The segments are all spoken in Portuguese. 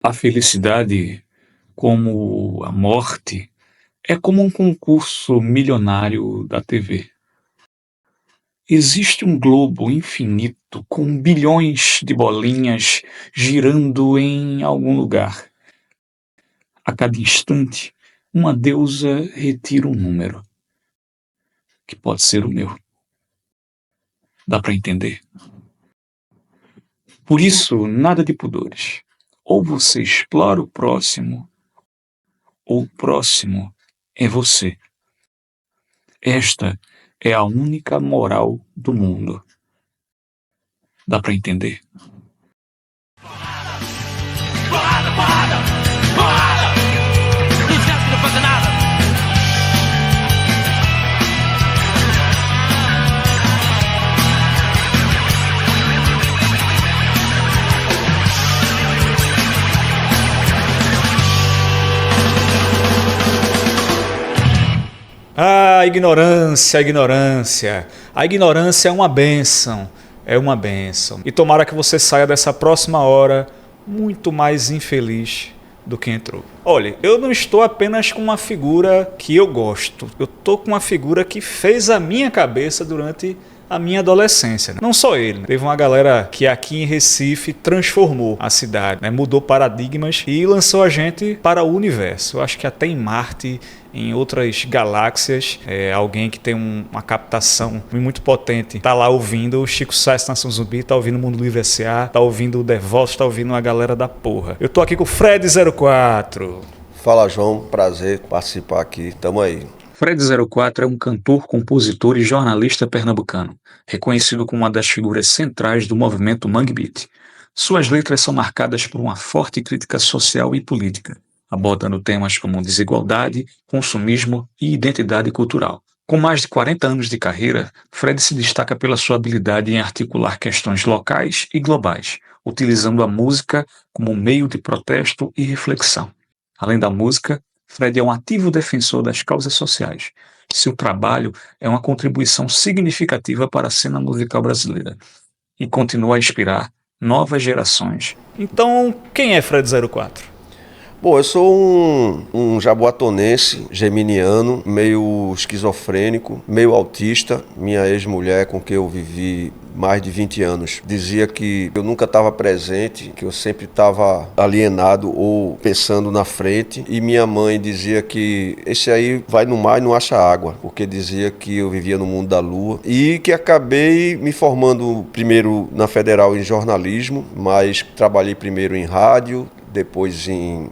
A felicidade, como a morte, é como um concurso milionário da TV. Existe um globo infinito com bilhões de bolinhas girando em algum lugar. A cada instante, uma deusa retira um número, que pode ser o meu. Dá para entender? Por isso, nada de pudores. Ou você explora o próximo, ou o próximo é você. Esta é a única moral do mundo. Dá para entender? Porrada, porrada, porrada! Não esquece de não fazer nada! Ah, ignorância, ignorância. A ignorância é uma bênção, é uma bênção. E tomara que você saia dessa próxima hora muito mais infeliz do que entrou. Olha, eu não estou apenas com uma figura que eu gosto, eu estou com uma figura que fez a minha cabeça durante a minha adolescência. Não só ele, teve uma galera que aqui em Recife transformou a cidade, mudou paradigmas e lançou a gente para o universo. Eu acho que até em Marte, em outras galáxias, alguém que tem uma captação muito potente tá lá ouvindo o Chico Sainz Nação Zumbi, tá ouvindo o Mundo Livre S.A., tá ouvindo o Devotos, tá ouvindo uma galera da porra. Eu tô aqui com o Fred04. Fala, João, prazer participar aqui, tamo aí. Fred04 é um cantor, compositor e jornalista pernambucano, reconhecido como uma das figuras centrais do movimento Mangue Beat. Suas letras são marcadas por uma forte crítica social e política, abordando temas como desigualdade, consumismo e identidade cultural. Com mais de 40 anos de carreira, Fred se destaca pela sua habilidade em articular questões locais e globais, utilizando a música como meio de protesto e reflexão. Além da música, Fred é um ativo defensor das causas sociais. Seu trabalho é uma contribuição significativa para a cena musical brasileira e continua a inspirar novas gerações. Então, quem é Fred04? Bom, eu sou um jaboatonense, geminiano, meio esquizofrênico, meio autista. Minha ex-mulher, com quem eu vivi mais de 20 anos, dizia que eu nunca estava presente, que eu sempre estava alienado ou pensando na frente. E minha mãe dizia que esse aí vai no mar e não acha água, porque dizia que eu vivia no mundo da lua. E que acabei me formando primeiro na Federal em jornalismo, mas trabalhei primeiro em rádio, depois em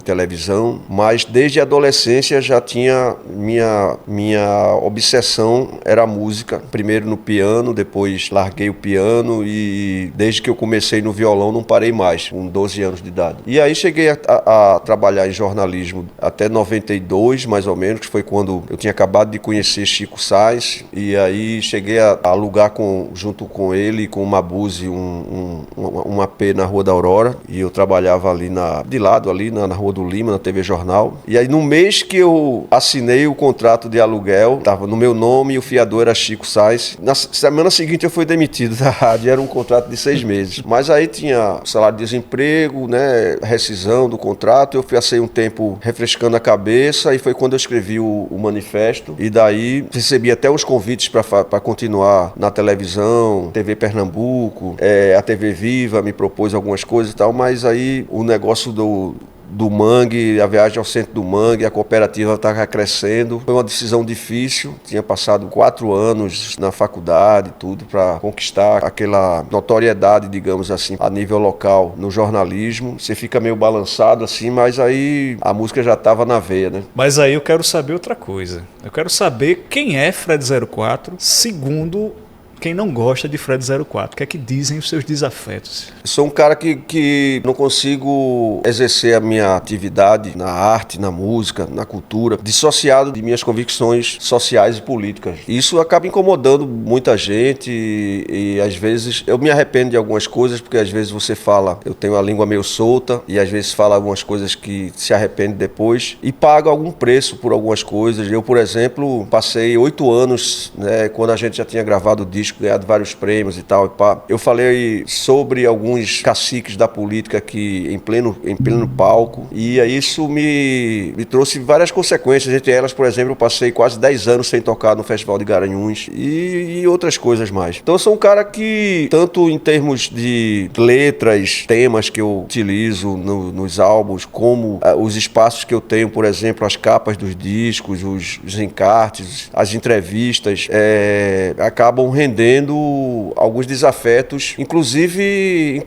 televisão, mas desde a adolescência já tinha minha obsessão era a música, primeiro no piano, depois larguei o piano e desde que eu comecei no violão não parei mais, com 12 anos de idade. E aí cheguei a trabalhar em jornalismo até 92, mais ou menos, que foi quando eu tinha acabado de conhecer Chico Sainz, e aí cheguei a alugar junto com ele, com o Mabuse, um AP na Rua da Aurora, e eu trabalhava ali de lado ali na Rua do Lima, na TV Jornal. E aí no mês que eu assinei o contrato de aluguel, estava no meu nome e o fiador era Chico Sainz. Na semana seguinte eu fui demitido da rádio, era um contrato de 6 meses. Mas aí tinha salário de desemprego, né, rescisão do contrato, eu passei um tempo refrescando a cabeça e foi quando eu escrevi o manifesto e daí recebi até uns convites para continuar na televisão, TV Pernambuco, a TV Viva me propôs algumas coisas e tal, mas aí o negócio do Mangue, a viagem ao centro do Mangue, a cooperativa estava crescendo. Foi uma decisão difícil, tinha passado 4 anos na faculdade, tudo, para conquistar aquela notoriedade, digamos assim, a nível local no jornalismo. Você fica meio balançado assim, mas aí a música já estava na veia, né? Mas aí eu quero saber outra coisa. Eu quero saber quem é Fred04, segundo quem não gosta de Fred04. O que é que dizem os seus desafetos? Sou um cara que não consigo exercer a minha atividade na arte, na música, na cultura, dissociado de minhas convicções sociais e políticas. Isso acaba incomodando muita gente e às vezes eu me arrependo de algumas coisas, porque às vezes você fala, eu tenho a língua meio solta e às vezes fala algumas coisas que se arrepende depois e paga algum preço por algumas coisas. Eu, por exemplo, passei 8 anos, né, quando a gente já tinha gravado o disco disco, ganhado vários prêmios e tal. E pá. Eu falei sobre alguns caciques da política aqui em pleno palco, e aí isso me trouxe várias consequências. Entre elas, por exemplo, eu passei quase 10 anos sem tocar no Festival de Garanhuns e outras coisas mais. Então eu sou um cara que, tanto em termos de letras, temas que eu utilizo nos álbuns, como os espaços que eu tenho, por exemplo, as capas dos discos, os encartes, as entrevistas, acabam rendendo alguns desafetos, inclusive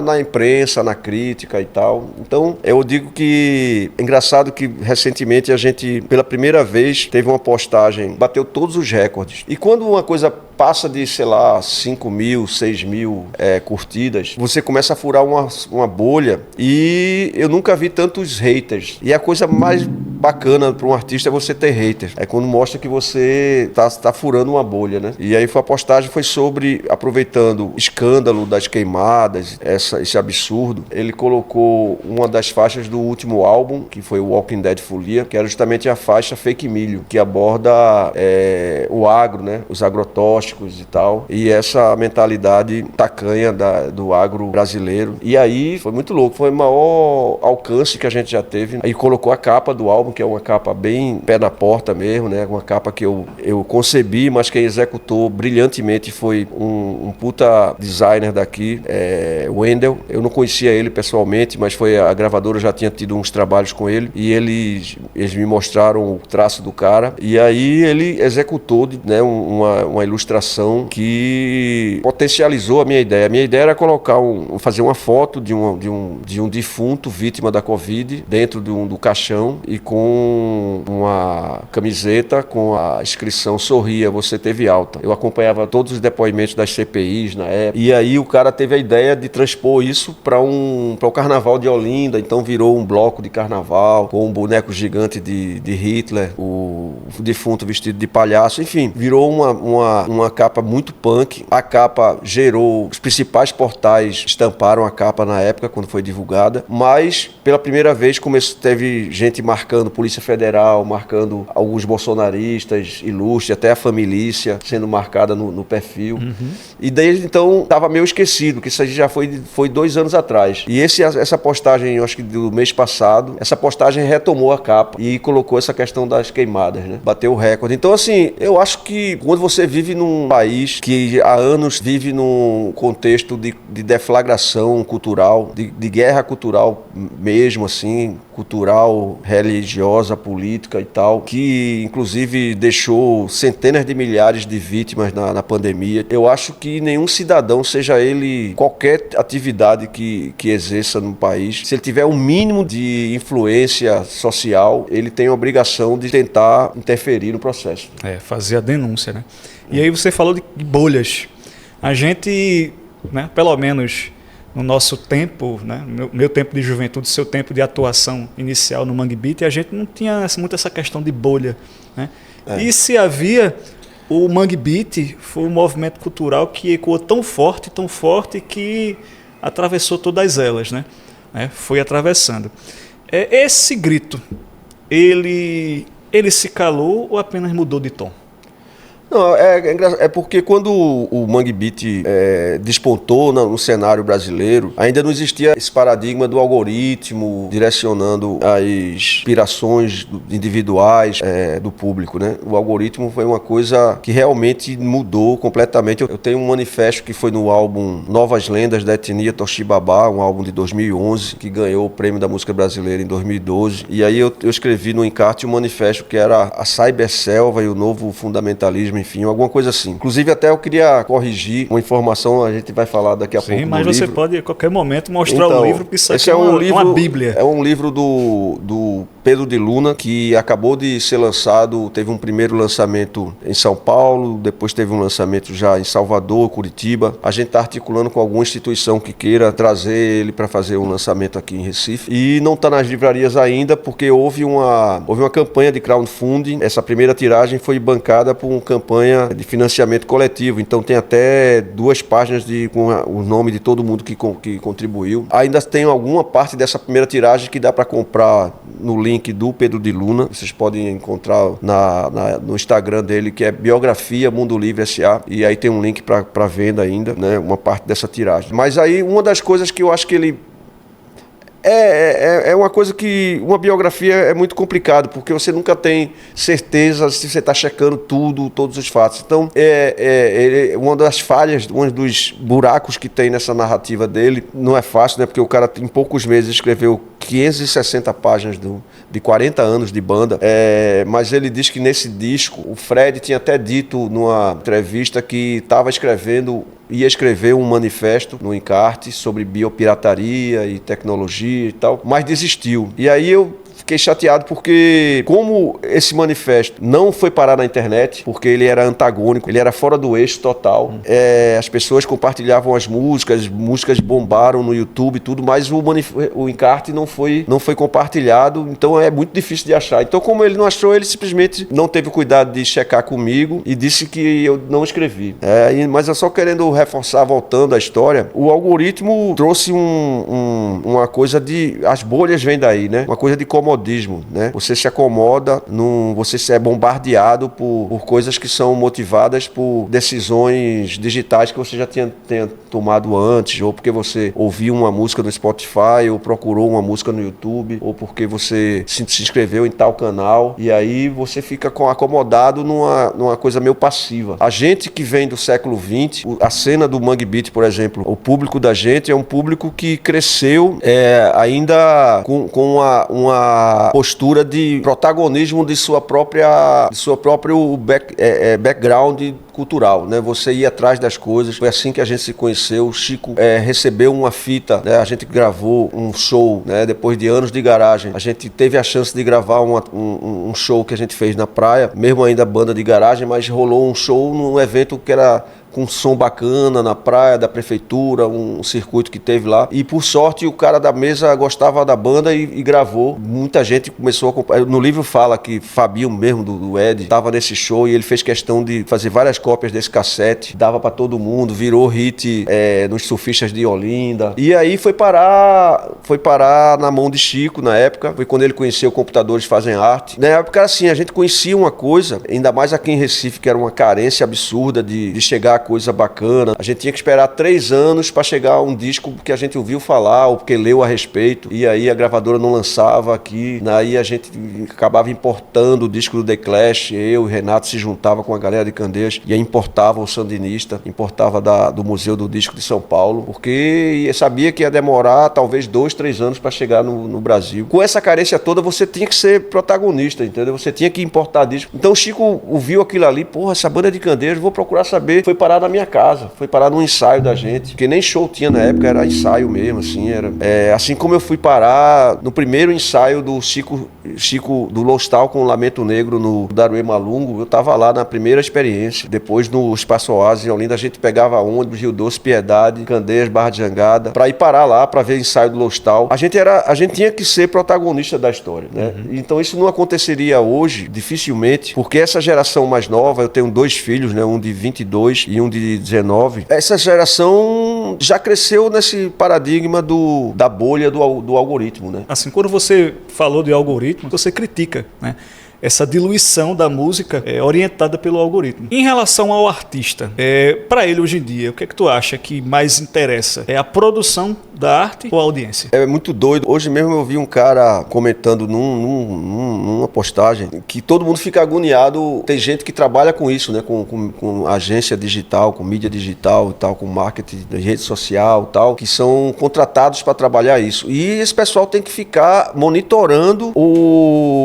na imprensa, na crítica e tal. Então, eu digo que é engraçado que recentemente a gente, pela primeira vez, teve uma postagem, bateu todos os recordes. E quando uma coisa passa de, sei lá, 5 mil, 6 mil curtidas, você começa a furar uma bolha, e eu nunca vi tantos haters. E a coisa mais bacana para um artista é você ter haters. É quando mostra que você tá furando uma bolha, né? E aí a postagem foi sobre, aproveitando o escândalo das queimadas, esse absurdo, ele colocou uma das faixas do último álbum, que foi o Walking Dead Folia, que era justamente a faixa Fake Milho, que aborda o agro, né? Os agrotóxicos e tal, e essa mentalidade tacanha do agro brasileiro. E aí foi muito louco, foi o maior alcance que a gente já teve. Aí colocou a capa do álbum, que é uma capa bem pé na porta mesmo, né? Uma capa que eu concebi, mas quem executou brilhantemente foi um puta designer daqui, o Wendel. Eu não conhecia ele pessoalmente, mas a gravadora já tinha tido uns trabalhos com ele, e eles me mostraram o traço do cara, e aí ele executou, né, uma ilustração que potencializou a minha ideia. A minha ideia era fazer uma foto de um defunto vítima da Covid dentro do caixão, e com uma camiseta com a inscrição "Sorria, você teve alta". Eu acompanhava todos os depoimentos das CPIs na época, e aí o cara teve a ideia de transpor isso para o Carnaval de Olinda. Então virou um bloco de carnaval com um boneco gigante de Hitler, o defunto vestido de palhaço, enfim, virou uma capa muito punk. A capa gerou, os principais portais estamparam a capa na época, quando foi divulgada, mas pela primeira vez teve gente marcando Polícia Federal, marcando alguns bolsonaristas ilustres, até a família sendo marcada no perfil. E desde então estava meio esquecido, que isso aí já foi 2 anos atrás. E essa postagem, eu acho que do mês passado, essa postagem retomou a capa e colocou essa questão das queimadas, né? Bateu o recorde. Então, assim, eu acho que quando você vive num país que há anos vive num contexto de deflagração cultural, de guerra cultural mesmo, assim, cultural, religiosa, política e tal, que inclusive deixou centenas de milhares de vítimas na pandemia, eu acho que nenhum cidadão, seja ele qualquer atividade que exerça no país, se ele tiver um mínimo de influência social, ele tem a obrigação de tentar interferir no processo. Fazer a denúncia, né? E aí você falou de bolhas. A gente, né, pelo menos no nosso tempo, né, meu tempo de juventude, seu tempo de atuação inicial no Mangue Beat, a gente não tinha muito essa questão de bolha, né? E se havia, o Mangue Beat foi um movimento cultural que ecoou tão forte que atravessou todas elas, né? Foi atravessando. Esse grito, ele se calou ou apenas mudou de tom? Não, é porque quando o Mangue Beat despontou no cenário brasileiro, ainda não existia esse paradigma do algoritmo direcionando as inspirações individuais do público, né? O algoritmo foi uma coisa que realmente mudou completamente. Eu tenho um manifesto que foi no álbum Novas Lendas da Etnia Toshibabá, um álbum de 2011, que ganhou o Prêmio da Música Brasileira em 2012. E aí eu escrevi no encarte um manifesto que era a Cyberselva e o Novo Fundamentalismo, enfim, alguma coisa assim. Inclusive, até eu queria corrigir uma informação, a gente vai falar daqui a pouco. Sim, mas você pode, a qualquer momento, mostrar então, o livro, porque isso aqui é uma bíblia. É um livro do Pedro de Luna, que acabou de ser lançado, teve um primeiro lançamento em São Paulo, depois teve um lançamento já em Salvador, Curitiba. A gente está articulando com alguma instituição que queira trazer ele para fazer um lançamento aqui em Recife. E não está nas livrarias ainda, porque houve uma campanha de crowdfunding. Essa primeira tiragem foi bancada por uma campanha campanha de financiamento coletivo, então tem até 2 páginas com o nome de todo mundo que contribuiu. Ainda tem alguma parte dessa primeira tiragem que dá para comprar no link do Pedro de Luna, vocês podem encontrar no Instagram dele, que é Biografia Mundo Livre S.A., e aí tem um link para venda ainda, né, uma parte dessa tiragem. Mas aí uma das coisas que eu acho que ele é uma coisa que uma biografia é muito complicado, porque você nunca tem certeza se você está checando todos os fatos. Então, uma das falhas, um dos buracos que tem nessa narrativa dele, não é fácil, né? Porque o cara em poucos meses escreveu 560 páginas de 40 anos de banda, mas ele diz que nesse disco, o Fred tinha até dito numa entrevista que ia escrever um manifesto no encarte sobre biopirataria e tecnologia e tal, mas desistiu. E aí eu fiquei chateado porque, como esse manifesto não foi parar na internet, porque ele era antagônico, ele era fora do eixo total, as pessoas compartilhavam as músicas bombaram no YouTube e tudo, mas o encarte não foi compartilhado, então é muito difícil de achar. Então, como ele não achou, ele simplesmente não teve o cuidado de checar comigo e disse que eu não escrevi. Mas eu só querendo reforçar, voltando à história, o algoritmo trouxe uma coisa as bolhas vêm daí, né? Uma coisa de comodismo, né? Você se acomoda, você é bombardeado por coisas que são motivadas por decisões digitais que você já tinha tomado antes, ou porque você ouviu uma música no Spotify, ou procurou uma música no YouTube, ou porque você se inscreveu em tal canal, e aí você fica acomodado numa coisa meio passiva. A gente que vem do século XX, a cena do Mangue Beat, por exemplo, o público da gente é um público que cresceu ainda com uma postura de protagonismo de seu próprio background cultural, né? Você ia atrás das coisas. Foi assim que a gente se conheceu. O Chico recebeu uma fita, né? A gente gravou um show, né? Depois de anos de garagem, a gente teve a chance de gravar um show que a gente fez na praia, mesmo ainda banda de garagem, mas rolou um show num evento que era com som bacana na praia da prefeitura, um circuito que teve lá. E por sorte o cara da mesa gostava da banda e gravou. Muita gente começou a acompanhar. No livro fala que Fabinho mesmo, do Ed, estava nesse show e ele fez questão de fazer várias cópias desse cassete. Dava para todo mundo, virou hit nos surfistas de Olinda. E aí foi parar na mão de Chico na época. Foi quando ele conheceu Computadores Fazem Arte. Na época, assim, a gente conhecia uma coisa, ainda mais aqui em Recife, que era uma carência absurda de chegar coisa bacana. A gente tinha que esperar 3 anos para chegar a um disco que a gente ouviu falar ou porque leu a respeito, e aí a gravadora não lançava aqui. Aí a gente acabava importando o disco do The Clash. Eu e o Renato se juntava com a galera de Candeias e importava o Sandinista, importava do Museu do Disco de São Paulo, porque sabia que ia demorar talvez 2, 3 anos para chegar no Brasil. Com essa carência toda, você tinha que ser protagonista, entendeu? Você tinha que importar disco. Então o Chico ouviu aquilo ali, porra, essa banda de Candeias, vou procurar saber. Foi parar na minha casa, foi parar num ensaio da gente, porque nem show tinha na época, era ensaio mesmo, assim, assim como eu fui parar no primeiro ensaio do Chico do Lostal com o Lamento Negro no Daruê Malungo, eu tava lá na primeira experiência. Depois no Espaço Oásis em Olinda, a gente pegava ônibus, Rio Doce, Piedade, Candeias, Barra de Jangada, pra ir parar lá, pra ver ensaio do Lostal. A gente tinha que ser protagonista da história, né? Então isso não aconteceria hoje, dificilmente, porque essa geração mais nova, eu tenho 2 filhos, né? Um de 22 e um de 19. Essa geração já cresceu nesse paradigma da bolha do algoritmo, né? Assim, quando você falou de algoritmo, você critica, né? Essa diluição da música orientada pelo algoritmo. Em relação ao artista, para ele hoje em dia, o que é que tu acha que mais interessa? É a produção da arte ou a audiência? É muito doido. Hoje mesmo eu vi um cara comentando numa postagem que todo mundo fica agoniado. Tem gente que trabalha com isso, né? Com agência digital, com mídia digital e tal, com marketing de rede social e tal, que são contratados para trabalhar isso. E esse pessoal tem que ficar monitorando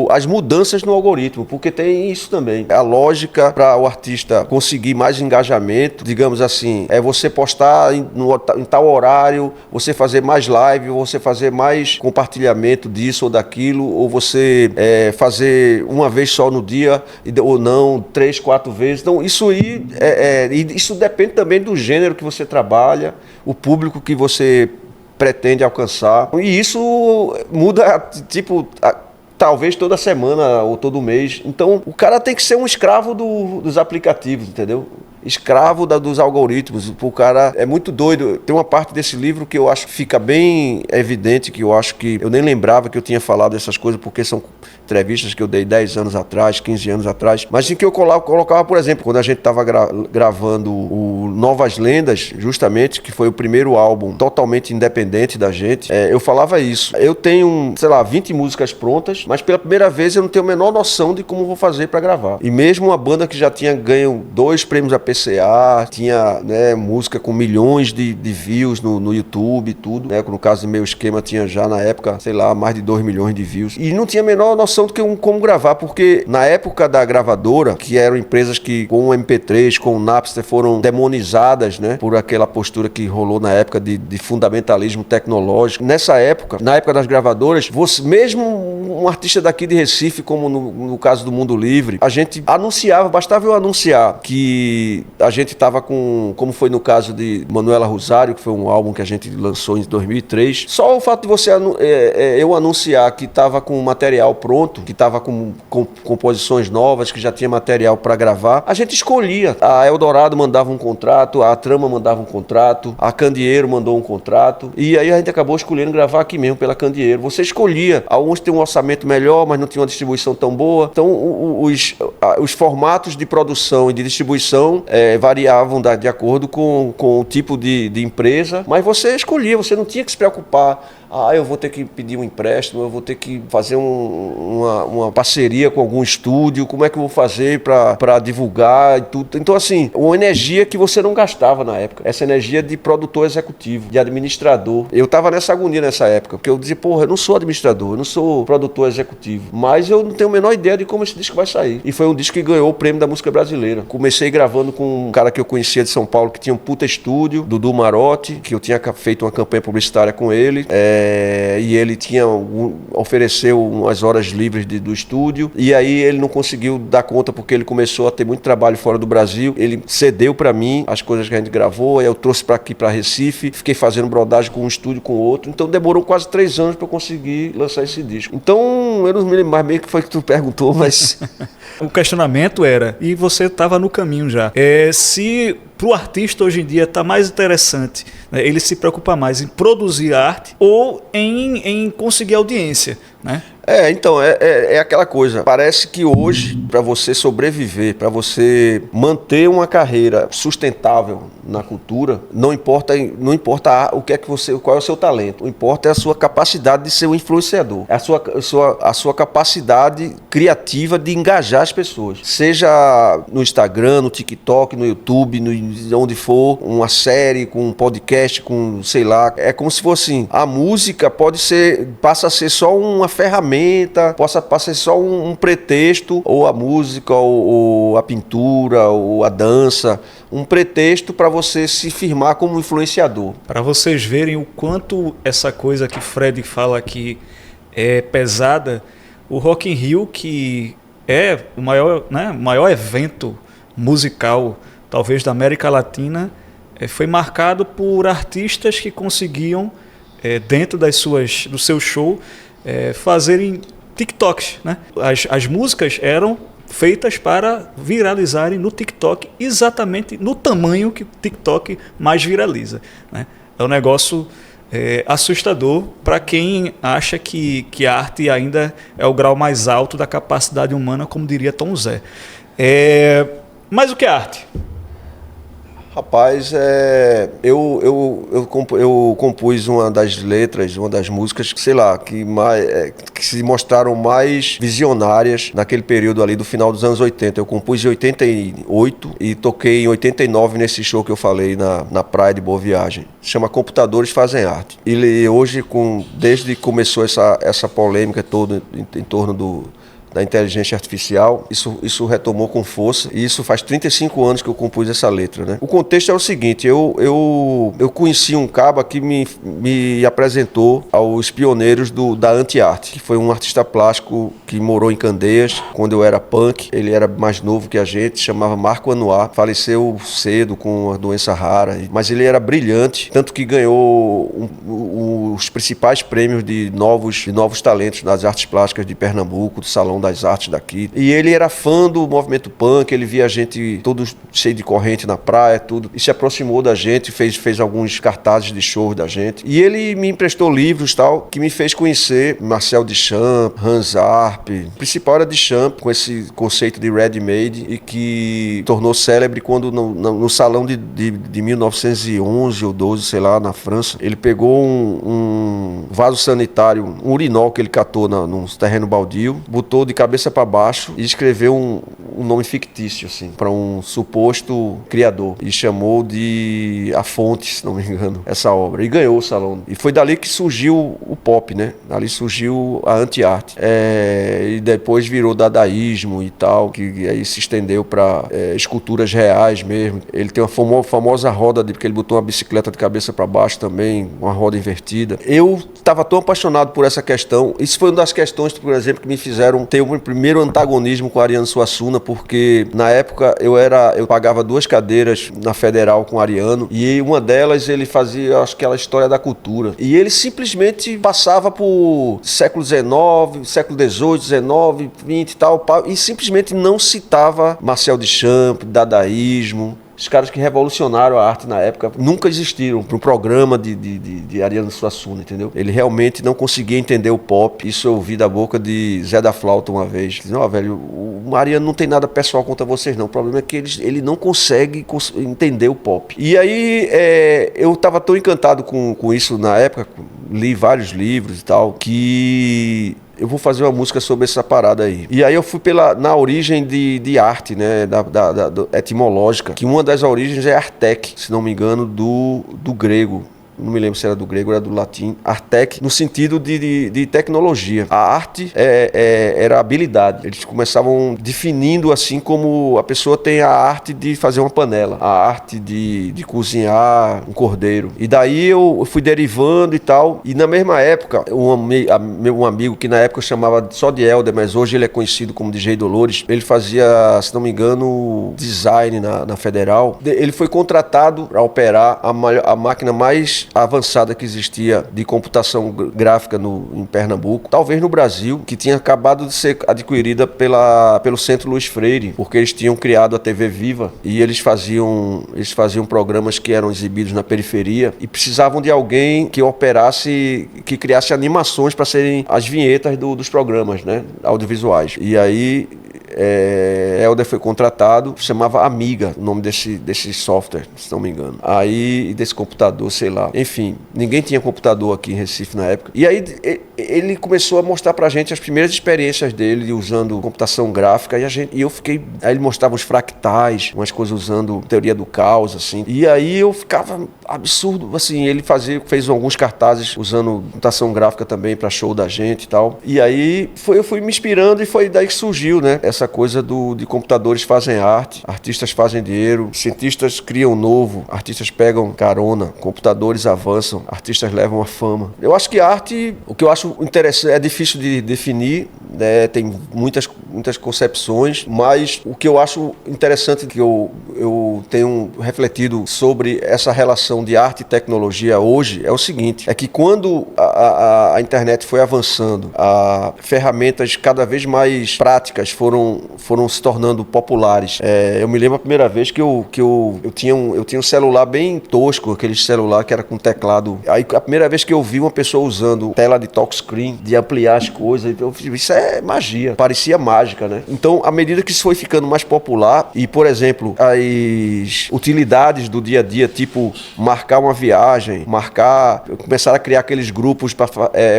as mudanças no algoritmo, porque tem isso também. A lógica para o artista conseguir mais engajamento, digamos assim, é você postar em tal horário, você fazer mais live, você fazer mais compartilhamento disso ou daquilo, ou você fazer uma vez só no dia, ou não, 3, 4 vezes. Então isso aí, isso depende também do gênero que você trabalha, o público que você pretende alcançar. E isso muda, tipo, talvez toda semana ou todo mês. Então, o cara tem que ser um escravo dos aplicativos, entendeu? Escravo dos algoritmos. O cara é muito doido. Tem uma parte desse livro que eu acho que fica bem evidente, que eu acho que eu nem lembrava que eu tinha falado essas coisas, porque são entrevistas que eu dei 10 anos atrás, 15 anos atrás, mas em que eu colocava, por exemplo, quando a gente estava gravando o Novas Lendas, justamente, que foi o primeiro álbum totalmente independente da gente, eu falava isso. Eu tenho, sei lá, 20 músicas prontas, mas pela primeira vez eu não tenho a menor noção de como vou fazer para gravar. E mesmo uma banda que já tinha ganho 2 prêmios APCA, tinha, né, música com milhões de views no YouTube e tudo, né? No caso do Meu Esquema tinha já na época, sei lá, mais de 2 milhões de views. E não tinha a menor noção do que como gravar, porque na época da gravadora, que eram empresas que com o MP3, com o Napster foram demonizadas, né, por aquela postura que rolou na época de fundamentalismo tecnológico. Nessa época, na época das gravadoras, mesmo um artista daqui de Recife, como no caso do Mundo Livre, a gente anunciava, bastava eu anunciar que a gente estava com, como foi no caso de Manuela Rosário, que foi um álbum que a gente lançou em 2003, só o fato de você eu anunciar que estava com o material pronto, que estava com composições novas, que já tinha material para gravar, a gente escolhia. A Eldorado mandava um contrato, a Trama mandava um contrato, a Candeeiro mandou um contrato, e aí a gente acabou escolhendo gravar aqui mesmo pela Candeeiro. Você escolhia. Alguns têm um orçamento melhor, mas não tinha uma distribuição tão boa. Então os formatos de produção e de distribuição variavam de acordo com o tipo de empresa, mas você escolhia, você não tinha que se preocupar. Eu vou ter que pedir um empréstimo, eu vou ter que fazer uma parceria com algum estúdio, como é que eu vou fazer para divulgar e tudo. Então, assim, uma energia que você não gastava na época, essa energia de produtor executivo, de administrador. Eu tava nessa agonia nessa época, porque eu dizia, porra, eu não sou administrador, eu não sou produtor executivo, mas eu não tenho a menor ideia de como esse disco vai sair. E foi um disco que ganhou o prêmio da música brasileira. Comecei gravando com um cara que eu conhecia de São Paulo, que tinha um puta estúdio, Dudu Marotti, que eu tinha feito uma campanha publicitária com ele. E ele ofereceu umas horas livres do estúdio, e aí ele não conseguiu dar conta porque ele começou a ter muito trabalho fora do Brasil. Ele cedeu para mim as coisas que a gente gravou, aí eu trouxe para aqui, para Recife, fiquei fazendo brodagem com um estúdio, com outro, então demorou quase 3 anos para eu conseguir lançar esse disco. Então eu não me lembro mais bem o que foi que tu perguntou, mas... O questionamento era, e você estava no caminho já, se para o artista hoje em dia está mais interessante, né, ele se preocupa mais em produzir arte ou em conseguir audiência, né? Então, é aquela coisa. Parece que hoje, para você sobreviver, para você manter uma carreira sustentável na cultura, não importa o que é que qual é o seu talento. O que importa é a sua capacidade de ser um influenciador. É a sua capacidade criativa de engajar as pessoas. Seja no Instagram, no TikTok, no YouTube, onde for, uma série, com um podcast, com, sei lá. É como se fosse assim, a música passa a ser só uma ferramenta, passa a ser só um pretexto, ou a música, ou a pintura, ou a dança, um pretexto para você se firmar como influenciador. Para vocês verem o quanto essa coisa que Fred fala aqui é pesada, o Rock in Rio, que é o maior evento musical, talvez da América Latina, foi marcado por artistas que conseguiam, dentro do seu show, fazerem TikToks, né? As músicas eram feitas para viralizarem no TikTok, exatamente no tamanho que o TikTok mais viraliza, né? É um negócio assustador para quem acha que a arte ainda é o grau mais alto da capacidade humana, como diria Tom Zé. Mas o que é arte? Rapaz, eu compus uma das letras, uma das músicas, sei lá, que se mostraram mais visionárias naquele período ali do final dos anos 80. Eu compus em 88 e toquei em 89 nesse show que eu falei na praia de Boa Viagem. Se chama Computadores Fazem Arte. E hoje, desde que começou essa polêmica toda em torno da inteligência artificial, isso retomou com força, e isso faz 35 anos que eu compus essa letra, né? O contexto é o seguinte, eu conheci um caba que me apresentou aos pioneiros da anti-arte, que foi um artista plástico que morou em Candeias, quando eu era punk. Ele era mais novo que a gente, chamava Marco Anuar, faleceu cedo com a doença rara, mas ele era brilhante, tanto que ganhou os principais prêmios de novos talentos das artes plásticas de Pernambuco, do Salão das Artes daqui. E ele era fã do movimento punk, ele via a gente todo cheio de corrente na praia, tudo, e se aproximou da gente, fez alguns cartazes de show da gente. E ele me emprestou livros, tal, que me fez conhecer Marcel Duchamp, Hans Arp. O principal era Duchamp, com esse conceito de ready-made, e que tornou célebre quando no salão de 1911 ou 12, sei lá, na França, ele pegou um vaso sanitário, um urinol que ele catou num terreno baldio, botou de cabeça para baixo e escreveu um nome fictício, assim, para um suposto criador, e chamou de A Fonte, se não me engano, essa obra, e ganhou o salão. E foi dali que surgiu o pop, né? Dali surgiu a anti-arte. E depois virou dadaísmo e tal, que aí se estendeu para esculturas reais mesmo. Ele tem uma famosa roda, porque ele botou uma bicicleta de cabeça para baixo também, uma roda invertida. Eu estava tão apaixonado por essa questão. Isso foi uma das questões, por exemplo, que me fizeram ter o meu primeiro antagonismo com o Ariano Suassuna, porque na época eu pagava 2 cadeiras na Federal com o Ariano, e uma delas ele fazia, acho que, aquela história da cultura. E ele simplesmente passava por século XIX, século XVIII, XIX, XX e tal, e simplesmente não citava Marcel Duchamp, dadaísmo. Os caras que revolucionaram a arte na época nunca existiram para um programa de Ariano Suassuna, entendeu? Ele realmente não conseguia entender o pop. Isso eu ouvi da boca de Zé da Flauta uma vez. Não, velho, o Ariano não tem nada pessoal contra vocês, não. O problema é que ele não consegue entender o pop. E aí eu estava tão encantado com isso na época, li vários livros e tal, que eu vou fazer uma música sobre essa parada aí. E aí eu fui na origem de arte, né, etimológica, que uma das origens é Artec, se não me engano, do grego. Não me lembro se era do grego ou era do latim. Artec, no sentido de tecnologia. A arte era habilidade. Eles começavam definindo assim como a pessoa tem a arte de fazer uma panela, a arte de cozinhar um cordeiro. E daí eu fui derivando e tal. E na mesma época, um amigo que na época eu chamava só de Helder, mas hoje ele é conhecido como DJ Dolores, ele fazia, se não me engano, design na Federal. Ele foi contratado para operar a máquina mais avançada que existia de computação gráfica em Pernambuco, talvez no Brasil, que tinha acabado de ser adquirida pelo Centro Luiz Freire, porque eles tinham criado a TV Viva e eles faziam programas que eram exibidos na periferia e precisavam de alguém que operasse, que criasse animações para serem as vinhetas dos programas, né, audiovisuais. E aí Helder foi contratado, chamava Amiga, o nome desse software, se não me engano. Aí, desse computador, sei lá. Enfim, ninguém tinha computador aqui em Recife na época. E aí ele começou a mostrar pra gente as primeiras experiências dele usando computação gráfica e eu fiquei... Aí ele mostrava uns fractais, umas coisas usando teoria do caos, assim. E aí eu ficava absurdo, assim, ele fez alguns cartazes usando computação gráfica também pra show da gente e tal. E aí eu fui me inspirando e foi daí que surgiu, né? Essa coisa de computadores fazem arte, artistas fazem dinheiro, cientistas criam novo, artistas pegam carona, computadores avançam, artistas levam a fama. Eu acho que a arte, o que eu acho interessante, é difícil de definir, né? Tem muitas concepções, mas o que eu acho interessante, que eu tenho refletido sobre essa relação de arte e tecnologia hoje, é o seguinte, é que quando a internet foi avançando, ferramentas cada vez mais práticas foram se tornando populares. Eu me lembro a primeira vez que eu tinha um celular bem tosco, aquele celular que era com teclado. Aí a primeira vez que eu vi uma pessoa usando tela de touchscreen, de ampliar as coisas, eu falei, isso é magia, parecia mágico. mágica, né? Então, à medida que isso foi ficando mais popular e, por exemplo, as utilidades do dia a dia, tipo marcar uma viagem, começaram a criar aqueles grupos para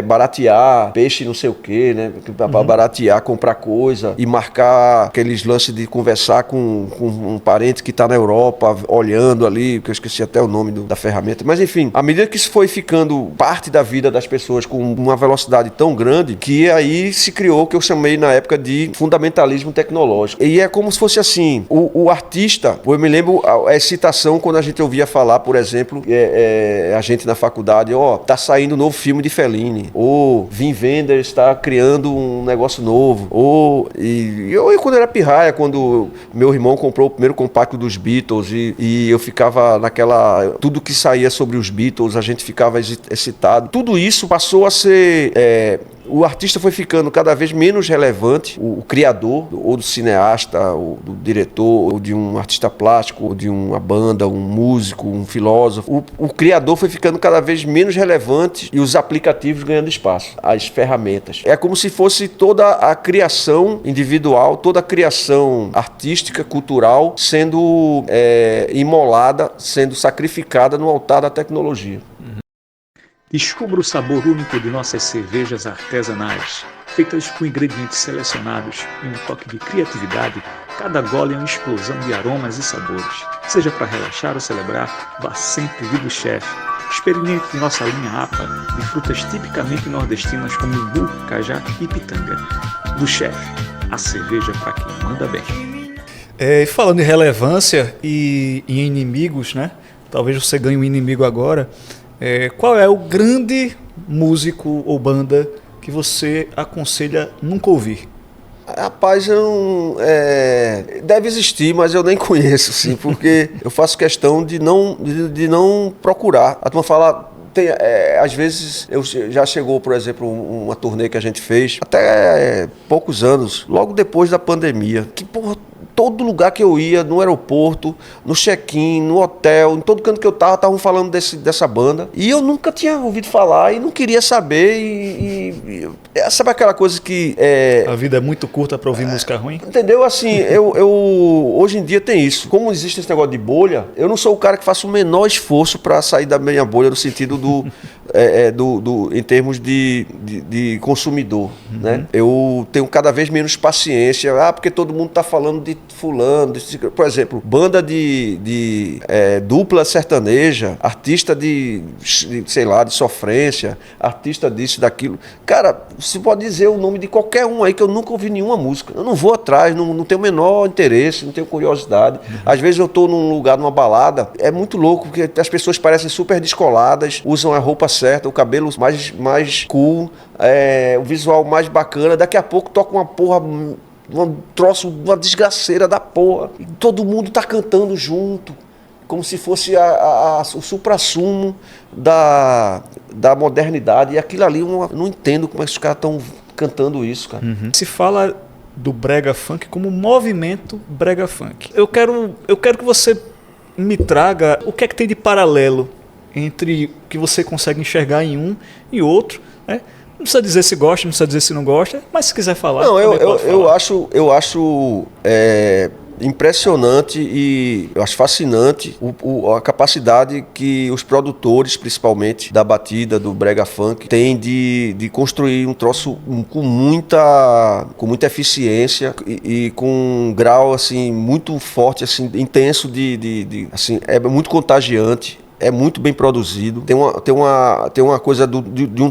baratear peixe não sei o que, né? Para baratear, comprar coisa e marcar aqueles lances de conversar com um parente que está na Europa, olhando ali, que eu esqueci até o nome da ferramenta. Mas enfim, à medida que isso foi ficando parte da vida das pessoas com uma velocidade tão grande, que aí se criou o que eu chamei na época de fundamentalismo tecnológico. E é como se fosse assim, o artista, eu me lembro a excitação quando a gente ouvia falar, por exemplo, a gente na faculdade, tá saindo um novo filme de Fellini, ou Wim Wenders está criando um negócio novo, e eu quando era pirraia, quando meu irmão comprou o primeiro compacto dos Beatles e eu ficava tudo que saía sobre os Beatles, a gente ficava excitado. Tudo isso passou a ser... o artista foi ficando cada vez menos relevante, o criador, ou do cineasta, ou do diretor, ou de um artista plástico, ou de uma banda, um músico, um filósofo. O criador foi ficando cada vez menos relevante e os aplicativos ganhando espaço, as ferramentas. É como se fosse toda a criação individual, toda a criação artística, cultural, sendo imolada, sendo sacrificada no altar da tecnologia. Descubra o sabor único de nossas cervejas artesanais. Feitas com ingredientes selecionados e um toque de criatividade, cada gole é uma explosão de aromas e sabores. Seja para relaxar ou celebrar, vá sempre do Chef. Experimente nossa linha APA de frutas tipicamente nordestinas como umbu, cajá e pitanga. Do Chef, a cerveja para quem manda bem. Falando em relevância e em inimigos, né? Talvez você ganhe um inimigo agora. Qual é o grande músico ou banda que você aconselha nunca ouvir? Rapaz, deve existir, mas eu nem conheço, sim, porque eu faço questão de não procurar. A turma fala... às vezes já chegou, por exemplo, uma turnê que a gente fez até poucos anos, logo depois da pandemia, que porra, todo lugar que eu ia, no aeroporto, no check-in, no hotel, em todo canto que eu estavam falando dessa banda, e eu nunca tinha ouvido falar e não queria saber sabe aquela coisa que a vida é muito curta para ouvir música ruim? Entendeu? Assim, hoje em dia tem isso. Como existe esse negócio de bolha, eu não sou o cara que faça o menor esforço para sair da minha bolha no sentido em termos de consumidor, né? Eu tenho cada vez menos paciência, porque todo mundo tá falando de fulano, por exemplo, banda de dupla sertaneja, artista sei lá, de sofrência, artista disso, daquilo. Cara, você pode dizer o nome de qualquer um aí que eu nunca ouvi nenhuma música. Eu não vou atrás, não tenho o menor interesse, não tenho curiosidade. Às vezes eu tô num lugar, numa balada, é muito louco, porque as pessoas parecem super descoladas, usam a roupa certa, o cabelo mais cool, o visual mais bacana. Daqui a pouco toca uma porra, uma desgraceira da porra. E todo mundo tá cantando junto, como se fosse o suprassumo da modernidade. E aquilo ali, eu não entendo como é que os caras estão cantando isso, cara. Se fala do brega funk como movimento brega funk. Eu quero que você me traga o que é que tem de paralelo entre o que você consegue enxergar em um e outro, né? Não precisa dizer se gosta, não precisa dizer se não gosta, mas se quiser falar... Não, eu acho impressionante e eu acho fascinante a capacidade que os produtores, principalmente da batida, do brega funk, têm de construir um troço com muita eficiência e com um grau assim, muito forte, assim, intenso, assim, é muito contagiante. É muito bem produzido. Tem uma coisa de um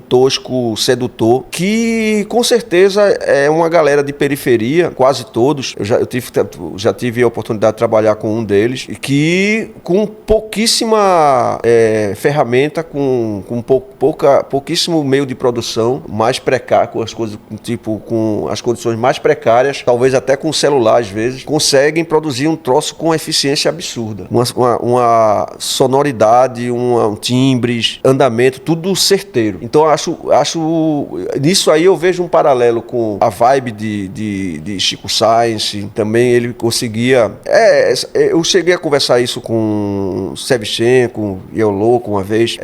tosco sedutor, que com certeza é uma galera de periferia, quase todos. Eu já tive a oportunidade de trabalhar com um deles, e que com pouquíssima ferramenta, com pouquíssimo meio de produção, mais precário, com as coisas, tipo, com as condições mais precárias, talvez até com celular às vezes, conseguem produzir um troço com eficiência absurda. Uma sonoridade, timbres, andamento, tudo tudo certeiro. Então nisso aí eu vejo um paralelo com a vibe de Chico Science. Também ele conseguia... eu cheguei a conversar isso com Shevchenko e eu louco uma vez,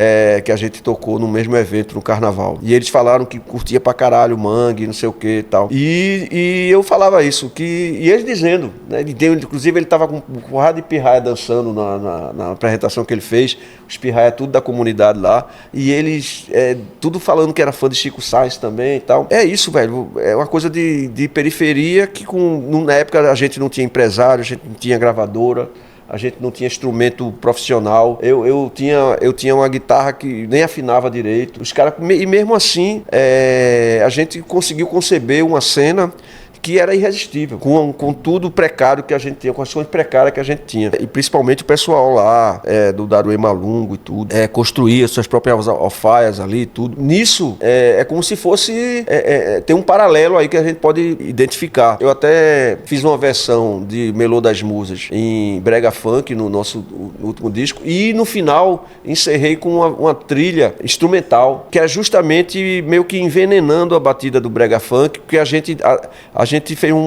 que a gente tocou no mesmo evento, no Carnaval. E eles falaram que curtia pra caralho o Mangue, não sei o que e tal. E eu falava isso, e eles dizendo, né? Inclusive ele tava com um porrada de pirraia dançando na apresentação que ele fez, os pirraia tudo da comunidade lá, e eles tudo falando que era fã de Chico Science também e tal. É isso, velho, é uma coisa de periferia que na época a gente não tinha empresário, a gente não tinha gravadora, a gente não tinha instrumento profissional. Eu tinha uma guitarra que nem afinava direito. Os caras, e mesmo assim, a gente conseguiu conceber uma cena que era irresistível, com tudo precário que a gente tinha, com as condições precárias que a gente tinha. E principalmente o pessoal lá, do Daruê Malungo e tudo, construía suas próprias alfaias ali e tudo. Nisso, é como se fosse... tem um paralelo aí que a gente pode identificar. Eu até fiz uma versão de Melô das Musas em brega funk no nosso último disco, e no final encerrei com uma trilha instrumental, que é justamente meio que envenenando a batida do brega funk, porque a gente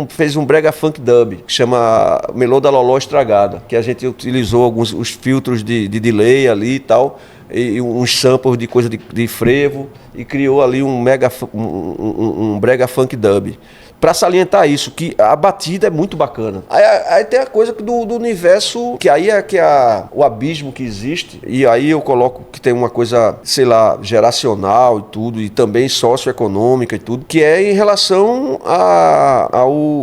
fez um brega funk dub, que chama Melô da Loló Estragada, que a gente utilizou os filtros de delay ali e tal, e uns samples de coisa de frevo, e criou ali um brega funk dub. Para salientar isso, que a batida é muito bacana. Aí tem a coisa do universo, que aí o abismo que existe, e aí eu coloco que tem uma coisa, sei lá, geracional e tudo, e também socioeconômica e tudo, que é em relação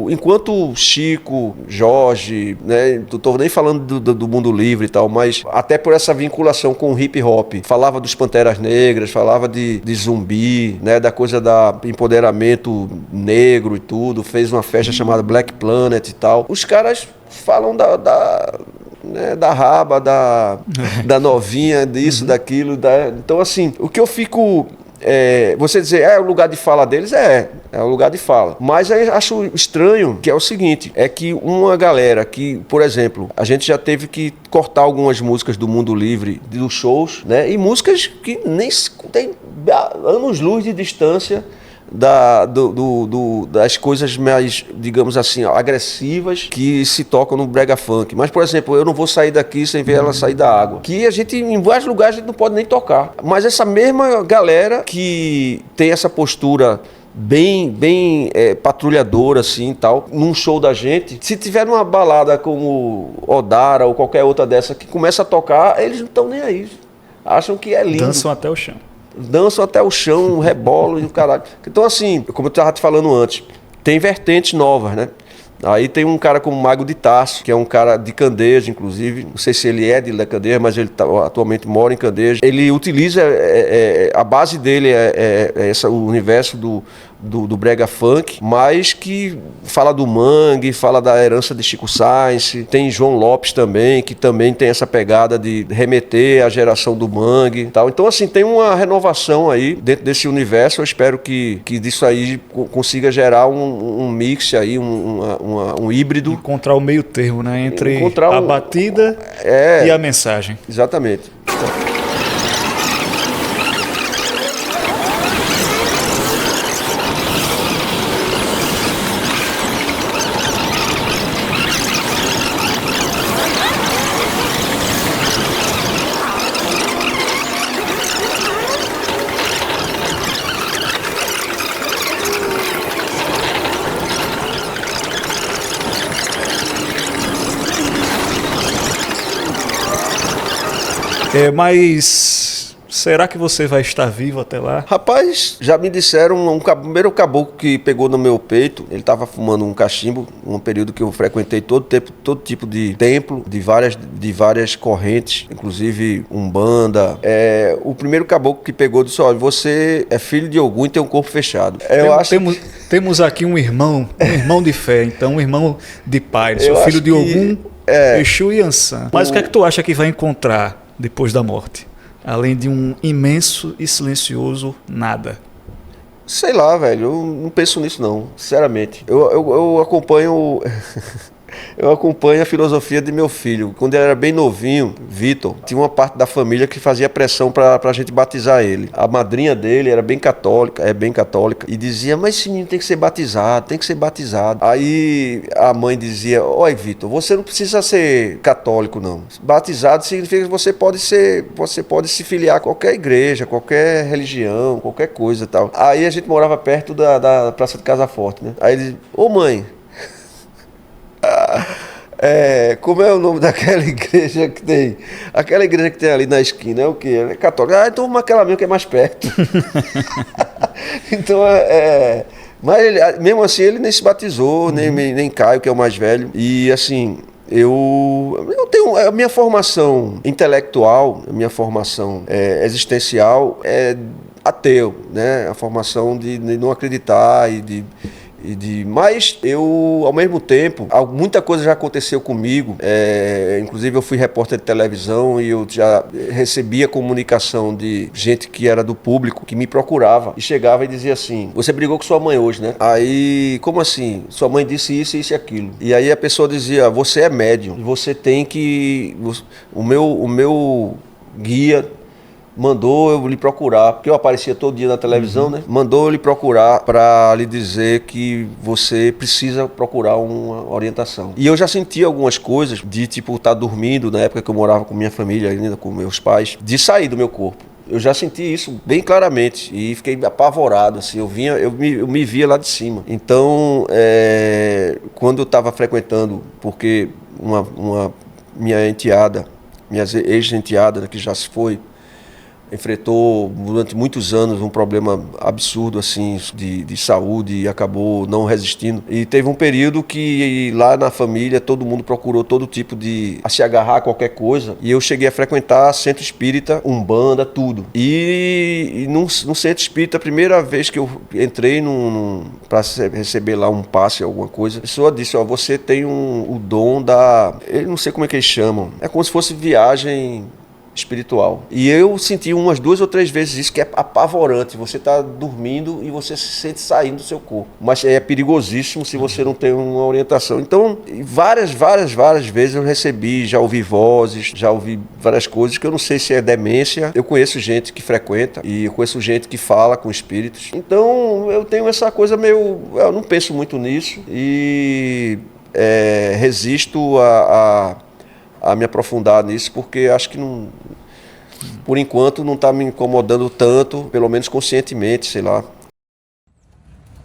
enquanto Chico, Jorge, né, não tô nem falando do mundo livre e tal, mas até por essa vinculação com o hip hop, falava dos Panteras Negras, falava de Zumbi, né, da coisa da empoderamento negro e tudo, fez uma festa chamada Black Planet e tal. Os caras falam da raba, da novinha, disso, daquilo. Então, assim, o que eu fico... você dizer, é o lugar de fala deles? É o lugar de fala. Mas eu acho estranho, que é o seguinte, é que uma galera que, por exemplo, a gente já teve que cortar algumas músicas do Mundo Livre, dos shows, né? E músicas que nem tem anos-luz de distância das coisas mais, digamos assim, agressivas que se tocam no brega funk. Mas, por exemplo, eu não vou sair daqui sem ver ela sair da água. Que a gente, em vários lugares, a gente não pode nem tocar. Mas essa mesma galera que tem essa postura bem patrulhadora, assim, tal, num show da gente, se tiver uma balada como Odara ou qualquer outra dessa que começa a tocar, eles não estão nem aí. Acham que é lindo. Dançam até o chão, rebolo e o caralho. Então, assim, como eu estava te falando antes, tem vertentes novas, né? Aí tem um cara como Mago de Tarso, que é um cara de Candeias, inclusive. Não sei se ele é de Candeias, mas ele atualmente mora em Candeias. Ele utiliza, a base dele o universo do brega funk, mas que fala do mangue, fala da herança de Chico Science. Tem João Lopes também, que também tem essa pegada de remeter à geração do mangue e tal. Então, assim, tem uma renovação aí dentro desse universo. Eu espero que disso aí consiga gerar um mix aí, um híbrido. Encontrar o meio termo, né? Entre a batida e a mensagem. Exatamente. Mas será que você vai estar vivo até lá? Rapaz, já me disseram, o primeiro caboclo que pegou no meu peito, ele estava fumando um cachimbo, um período que eu frequentei todo tipo de templo, de várias correntes, inclusive Umbanda. O primeiro caboclo que pegou disse, olha, você é filho de Ogum e tem um corpo fechado. Temos aqui um irmão de fé, então um irmão de pai. Sou filho de Ogum, Exu e Ansã. Mas o que é que tu acha que vai encontrar depois da morte? Além de um imenso e silencioso nada. Sei lá, velho, eu não penso nisso não, sinceramente. Eu acompanho Eu acompanho a filosofia de meu filho. Quando ele era bem novinho, Vitor, tinha uma parte da família que fazia pressão para a gente batizar ele. A madrinha dele era bem católica, e dizia, mas esse menino tem que ser batizado, tem que ser batizado. Aí a mãe dizia, oi Vitor, você não precisa ser católico não. Batizado significa que você pode se filiar a qualquer igreja, qualquer religião, qualquer coisa e tal. Aí a gente morava perto da Praça de Casa Forte, né? Aí ele dizia, ô mãe, como é o nome daquela igreja que tem? Aquela igreja que tem ali na esquina, é o quê? É católica. Então vamos aquela mesmo que é mais perto. Então, mas mesmo assim ele nem se batizou, nem Caio, que é o mais velho. E assim, eu tenho a minha formação intelectual, a minha formação existencial é ateu, né? A formação de não acreditar mas eu, ao mesmo tempo, muita coisa já aconteceu comigo. Inclusive eu fui repórter de televisão e eu já recebia comunicação de gente que era do público, que me procurava e chegava e dizia assim, você brigou com sua mãe hoje, né? Aí, como assim? Sua mãe disse isso, isso e aquilo. E aí a pessoa dizia, você é médium, você tem que... O meu guia mandou eu lhe procurar, porque eu aparecia todo dia na televisão, né? Mandou eu lhe procurar para lhe dizer que você precisa procurar uma orientação. E eu já senti algumas coisas de, tipo, estar dormindo, na época que eu morava com minha família ainda, com meus pais, de sair do meu corpo. Eu já senti isso bem claramente e fiquei apavorado, assim, eu me via lá de cima. Então, quando eu estava frequentando, porque minha enteada, minha ex-enteada, que já se foi, enfrentou durante muitos anos um problema absurdo assim de saúde e acabou não resistindo. E teve um período que lá na família todo mundo procurou todo tipo de se agarrar a qualquer coisa. E eu cheguei a frequentar centro espírita, umbanda, tudo. E no centro espírita, a primeira vez que eu entrei para receber lá um passe, alguma coisa, a pessoa disse, você tem o dom eu não sei como é que eles chamam, é como se fosse viagem espiritual. E eu senti umas 2 ou 3 vezes isso, que é apavorante. Você está dormindo e você se sente saindo do seu corpo. Mas é perigosíssimo se você não tem uma orientação. Então, várias vezes eu já ouvi vozes, já ouvi várias coisas que eu não sei se é demência. Eu conheço gente que frequenta e eu conheço gente que fala com espíritos. Então, eu tenho essa coisa meio... Eu não penso muito nisso e resisto a me aprofundar nisso, porque acho que não, por enquanto não está me incomodando tanto, pelo menos conscientemente, sei lá.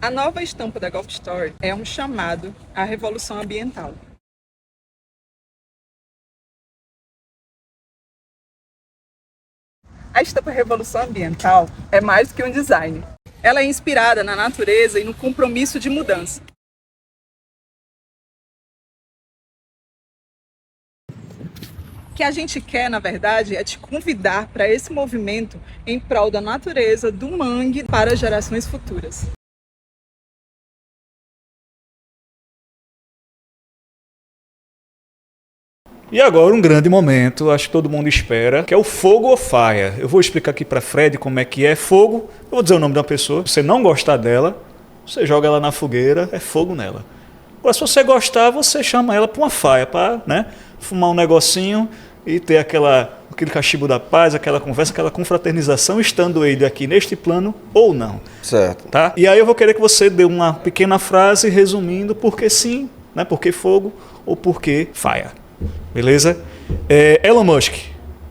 A nova estampa da Golf Story é um chamado à revolução ambiental. A estampa Revolução Ambiental é mais do que um design. Ela é inspirada na natureza e no compromisso de mudança. O que a gente quer, na verdade, é te convidar para esse movimento em prol da natureza, do mangue, para gerações futuras. E agora um grande momento, acho que todo mundo espera, que é o fogo ou fire. Eu vou explicar aqui para Fred como é que é fogo. Eu vou dizer o nome da pessoa. Se você não gostar dela, você joga ela na fogueira, é fogo nela. Agora, se você gostar, você chama ela para uma fire, para, né, fumar um negocinho e ter aquele cachimbo da paz, aquela conversa, aquela confraternização, estando ele aqui neste plano ou não. Certo. Tá? E aí eu vou querer que você dê uma pequena frase resumindo por que sim, né, por que fogo ou por que fire. Beleza? Elon Musk,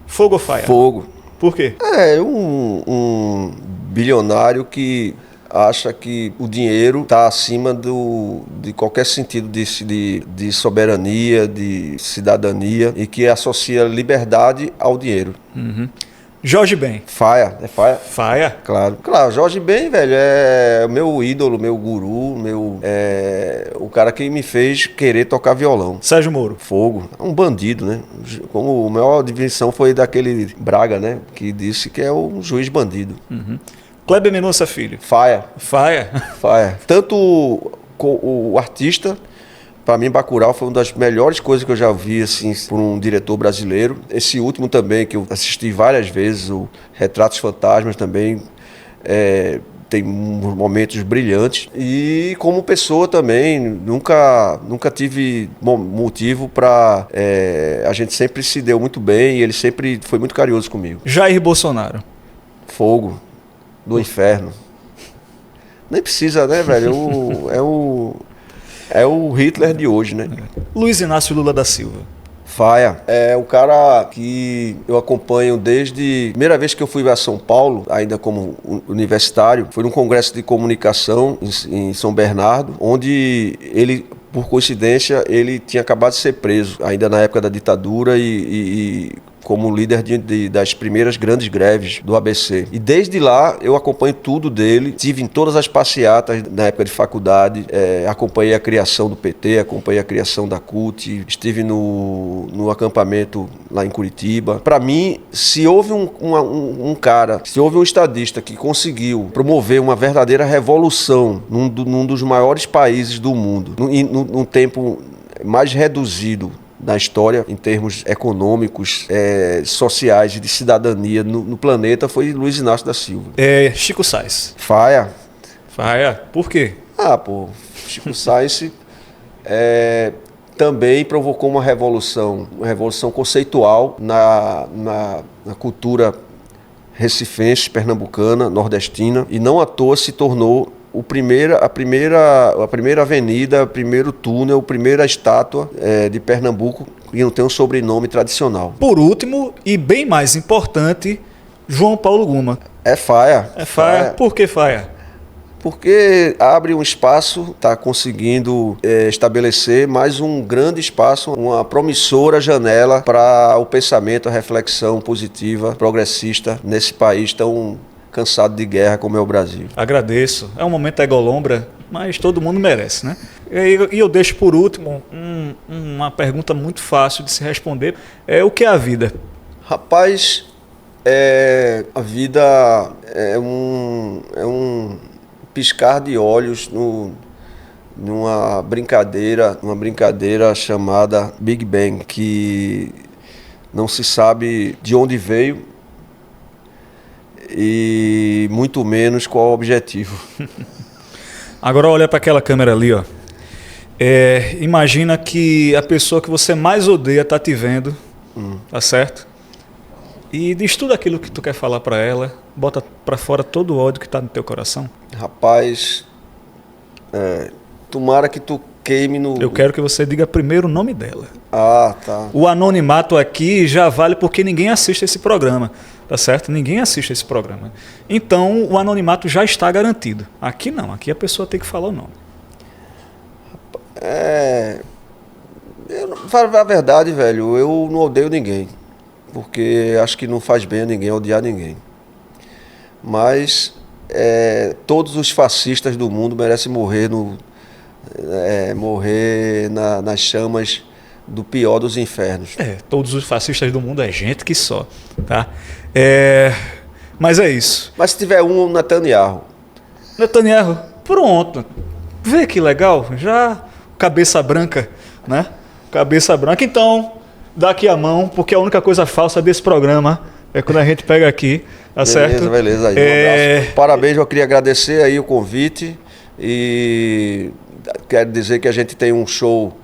fogo ou fire? Fogo. Por quê? Um bilionário que acha que o dinheiro está acima de qualquer sentido de soberania, de cidadania, e que associa liberdade ao dinheiro. Uhum. Jorge Ben. Faia, é Faia? Faia? Claro, Jorge Ben, velho, é o meu ídolo, meu guru, o cara que me fez querer tocar violão. Sérgio Moro. Fogo, é um bandido, né? Como a maior definição foi daquele Braga, né? Que disse que é um juiz bandido. Uhum. Kleber Mendonça Filho. Faia. Faia? Faia. Tanto o artista, para mim, Bacurau foi uma das melhores coisas que eu já vi, assim, por um diretor brasileiro. Esse último também, que eu assisti várias vezes, o Retratos Fantasmas também, tem uns momentos brilhantes. E como pessoa também, nunca tive motivo para... a gente sempre se deu muito bem e ele sempre foi muito carinhoso comigo. Jair Bolsonaro. Fogo do inferno. Nem precisa, né, velho? É o Hitler de hoje, né? Luiz Inácio Lula da Silva. Faia. É o cara que eu acompanho desde... Primeira vez que eu fui a São Paulo, ainda como universitário, foi num congresso de comunicação em São Bernardo, onde ele, por coincidência, ele tinha acabado de ser preso, ainda na época da ditadura e como líder das primeiras grandes greves do ABC. E desde lá eu acompanho tudo dele, estive em todas as passeatas na época de faculdade, acompanhei a criação do PT, acompanhei a criação da CUT, estive no acampamento lá em Curitiba. Para mim, se houve um cara, se houve um estadista que conseguiu promover uma verdadeira revolução num dos maiores países do mundo, num tempo mais reduzido na história, em termos econômicos, sociais e de cidadania no planeta, foi Luiz Inácio da Silva. Chico Sainz. Faia. Por quê? Chico Sainz também provocou uma revolução conceitual na cultura recifense, pernambucana, nordestina, e não à toa se tornou a primeira avenida, o primeiro túnel, a primeira estátua de Pernambuco que não tem um sobrenome tradicional. Por último, e bem mais importante, João Paulo Guma. É Faia. É Faia. Por que Faia? Porque abre um espaço, está conseguindo estabelecer mais um grande espaço, uma promissora janela para o pensamento, a reflexão positiva, progressista nesse país tão cansado de guerra como é o Brasil. Agradeço. É um momento egolombra, mas todo mundo merece, né? E eu deixo por último uma pergunta muito fácil de se responder. O que é a vida? Rapaz, a vida é um piscar de olhos numa brincadeira chamada Big Bang, que não se sabe de onde veio e muito menos qual o objetivo. Agora olha para aquela câmera ali, ó. Imagina que a pessoa que você mais odeia está te vendo, tá certo? E diz tudo aquilo que tu quer falar para ela, bota para fora todo o ódio que está no teu coração. Rapaz, tomara que tu queime no... Eu quero que você diga primeiro o nome dela. Ah, tá. O anonimato aqui já vale porque ninguém assiste esse programa, tá certo? Ninguém assiste esse programa. Então o anonimato já está garantido. Aqui não, aqui a pessoa tem que falar o nome. Fala a verdade, velho, eu não odeio ninguém, porque acho que não faz bem a ninguém odiar ninguém. Mas todos os fascistas do mundo merecem morrer nas chamas do pior dos infernos. Todos os fascistas do mundo é gente que só, tá? Mas é isso. Mas se tiver um Netanyahu, pronto. Vê que legal, já cabeça branca, né? Cabeça branca. Então, dá aqui a mão, porque a única coisa falsa desse programa é quando a gente pega aqui, tá certo? Beleza. Aí, um abraço. Parabéns, eu queria agradecer aí o convite e quero dizer que a gente tem um show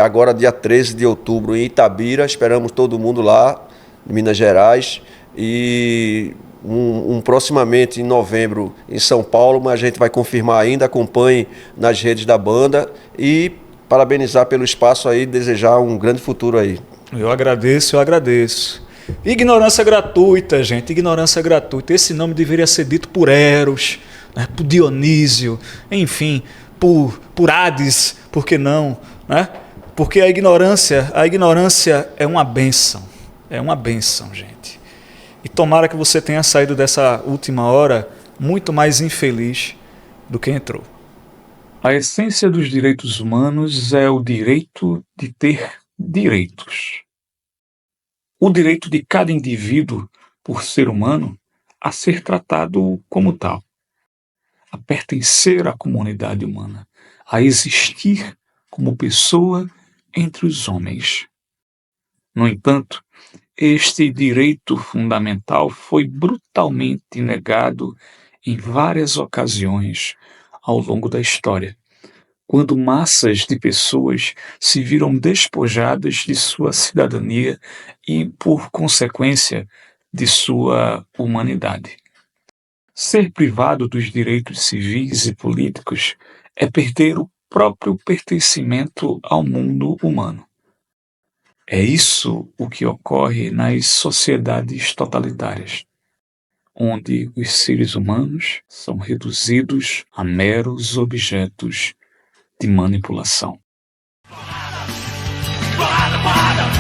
agora dia 13 de outubro em Itabira, esperamos todo mundo lá, em Minas Gerais, e proximamente em novembro em São Paulo, mas a gente vai confirmar ainda, acompanhe nas redes da banda e parabenizar pelo espaço aí, desejar um grande futuro aí. Eu agradeço. Ignorância gratuita, gente, ignorância gratuita. Esse nome deveria ser dito por Eros, né, por Dionísio, enfim, por Hades, por que não? Né? Porque a ignorância é uma bênção, gente. E tomara que você tenha saído dessa última hora muito mais infeliz do que entrou. A essência dos direitos humanos é o direito de ter direitos. O direito de cada indivíduo, por ser humano, a ser tratado como tal, a pertencer à comunidade humana, a existir como pessoa entre os homens. No entanto, este direito fundamental foi brutalmente negado em várias ocasiões ao longo da história, quando massas de pessoas se viram despojadas de sua cidadania e, por consequência, de sua humanidade. Ser privado dos direitos civis e políticos é perder o próprio pertencimento ao mundo humano. É isso o que ocorre nas sociedades totalitárias, onde os seres humanos são reduzidos a meros objetos de manipulação. Porrada, porrada!